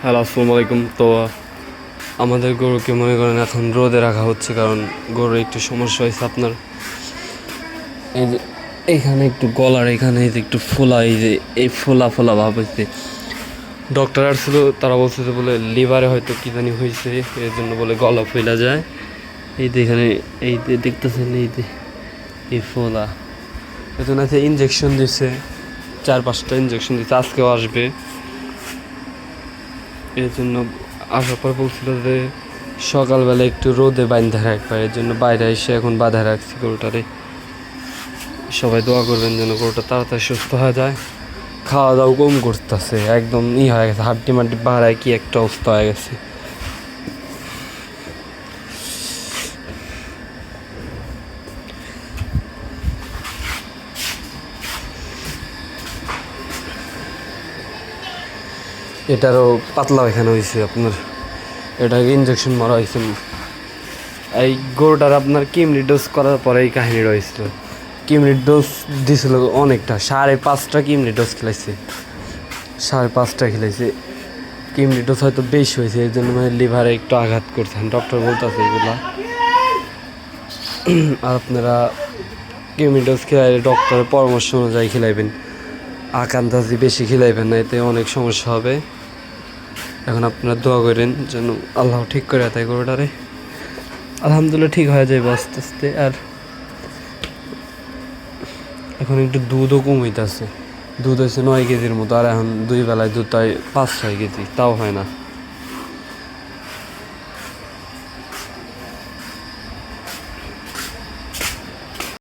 Hello, আসসালামু আলাইকুম। তো আমাদের গরুকে মনে করেন এখন রোদে রাখা হচ্ছে, কারণ গরুর একটু সমস্যা হয়েছে আপনার এই যে এইখানে একটু গলার এখানে এই যে একটু ফোলা, এই যে এই ফোলা ফোলা ভাব হয়েছে। ডক্টর আসছিল, তারা বলছে যে বলে লিভারে হয়তো কী জানি হয়েছে, এর জন্য বলে গলা ফেলা যায়। এই যে এখানে এই যে দেখতেছেন এই যে এই ফোলা, এই জন্য আছে ইঞ্জেকশন দিছে, 4-5টা ইঞ্জেকশন দিচ্ছে, আজকেও আসবে। এর জন্য আসার পর বলছিল যে সকালবেলা একটু রোদে বাঁধা রাখবে, এর জন্য বাইরে এসে এখন বাঁধা রাখছি গরুটারে। সবাই দোয়া করবেন যেন গরুটা তাড়াতাড়ি সুস্থ হয়ে যায়। খাওয়া দাওয়া কম করতেছে, একদম হয়ে গেছে, হাড্ডি মাড্ডি বাড়ায় কি একটা অবস্থা হয়ে গেছে। এটারও পাতলা এখানে হয়েছে আপনার, এটাকে ইঞ্জেকশন মারা হয়েছে। এই গরুটার আপনার কিমরি ডোজ করার পরে এই কাহিনী রয়েছিল। কিমরি ডোজ দিয়েছিল অনেকটা, 5.5টা কিমরি ডোজ খেলাইছে, 5.5টা খেলাইছে। কিমরি ডোজ হয়তো বেশি হয়েছে, এই জন্য মানে লিভারে একটু আঘাত করছেন, ডক্টর বলতেছে এগুলা। আর আপনারা কিমরি ডোজ খেলাইলে ডক্টরের পরামর্শ অনুযায়ী খেলাইবেন, আকান্দাজি বেশি খেলাইবেন না, এতে অনেক সমস্যা হবে। এখন আপনারা দোয়া করেন যেন আল্লাহ ঠিক করে দেয় গরুটারে। আলহামদুলিল্লাহ ঠিক হয়ে যাবে আস্তে আস্তে। আর এখন একটু দুধও কমাইতেছে, দুধ হয়েছে 9 কেজির মতো, আর এখন 2 বেলায় দুধ হয় 5-6 কেজি, তাও হয় না।